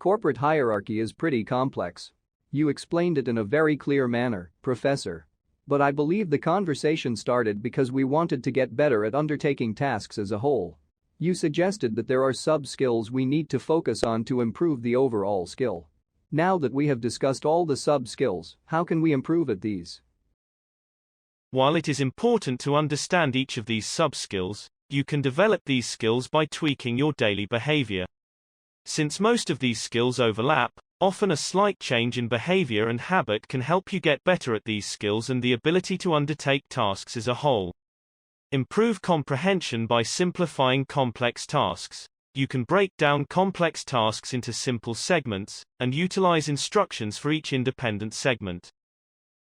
Corporate hierarchy is pretty complex. You explained it in a very clear manner, Professor. But I believe the conversation started because we wanted to get better at undertaking tasks as a whole. You suggested that there are sub-skills we need to focus on to improve the overall skill. Now that we have discussed all the sub-skills, how can we improve at these? While it is important to understand each of these sub-skills, you can develop these skills by tweaking your daily behavior. Since most of these skills overlap, often a slight change in behavior and habit can help you get better at these skills and the ability to undertake tasks as a whole. Improve comprehension by simplifying complex tasks. You can break down complex tasks into simple segments, and utilize instructions for each independent segment.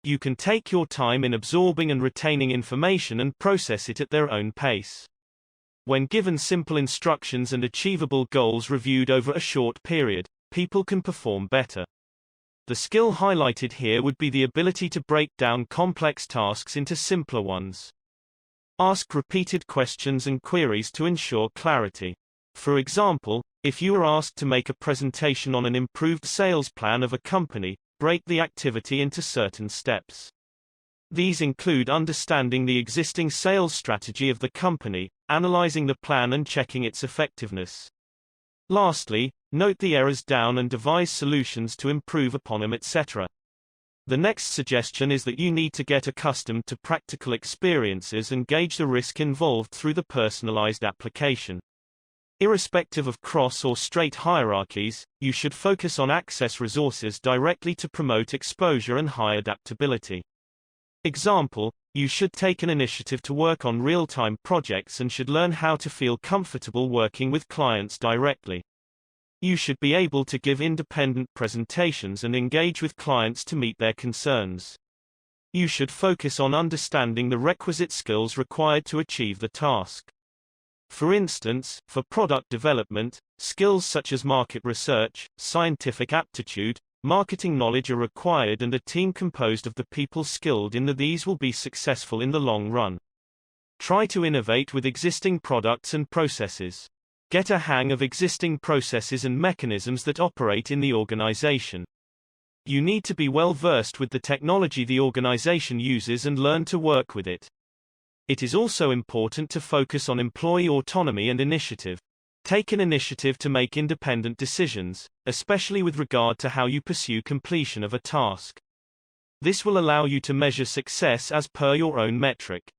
You can take your time in absorbing and retaining information and process it at their own pace. When given simple instructions and achievable goals reviewed over a short period, people can perform better. The skill highlighted here would be the ability to break down complex tasks into simpler ones. Ask repeated questions and queries to ensure clarity. For example, if you are asked to make a presentation on an improved sales plan of a company, break the activity into certain steps. These include understanding the existing sales strategy of the company, analyzing the plan and checking its effectiveness. Lastly, note the errors down and devise solutions to improve upon them, etc. The next suggestion is that you need to get accustomed to practical experiences and gauge the risk involved through the personalized application. Irrespective of cross or straight hierarchies, you should focus on access resources directly to promote exposure and high adaptability. Example, you should take an initiative to work on real-time projects and should learn how to feel comfortable working with clients directly. You should be able to give independent presentations and engage with clients to meet their concerns. You should focus on understanding the requisite skills required to achieve the task. For instance, for product development, skills such as market research, scientific aptitude, marketing knowledge are required, and a team composed of the people skilled in these will be successful in the long run. Try to innovate with existing products and processes. Get a hang of existing processes and mechanisms that operate in the organization. You need to be well versed with the technology the organization uses and learn to work with it. It is also important to focus on employee autonomy and initiative. Take an initiative to make independent decisions, especially with regard to how you pursue completion of a task. This will allow you to measure success as per your own metric.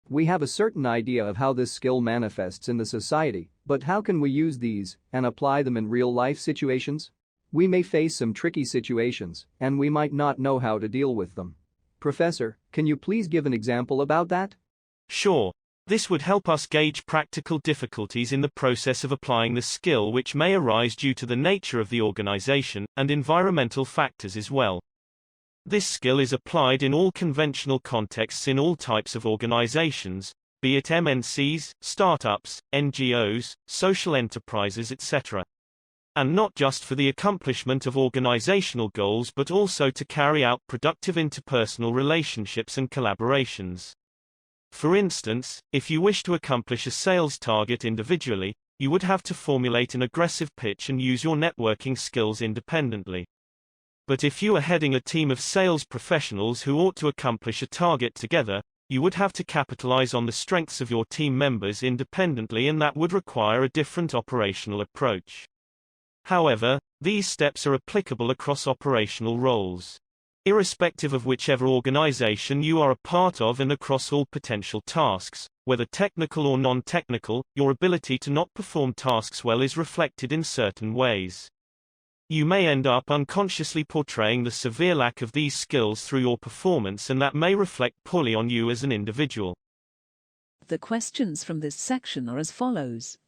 We have a certain idea of how this skill manifests in the society, but how can we use these and apply them in real-life situations? We may face some tricky situations, and we might not know how to deal with them. Professor, can you please give an example about that? Sure. This would help us gauge practical difficulties in the process of applying the skill, which may arise due to the nature of the organization and environmental factors as well. This skill is applied in all conventional contexts in all types of organizations, be it MNCs, startups, NGOs, social enterprises, etc. And not just for the accomplishment of organizational goals but also to carry out productive interpersonal relationships and collaborations. For instance, if you wish to accomplish a sales target individually, you would have to formulate an aggressive pitch and use your networking skills independently. But if you are heading a team of sales professionals who ought to accomplish a target together, you would have to capitalize on the strengths of your team members independently, and that would require a different operational approach. However, these steps are applicable across operational roles. Irrespective of whichever organization you are a part of and across all potential tasks, whether technical or non-technical, your ability to not perform tasks well is reflected in certain ways. You may end up unconsciously portraying the severe lack of these skills through your performance, and that may reflect poorly on you as an individual. The questions from this section are as follows.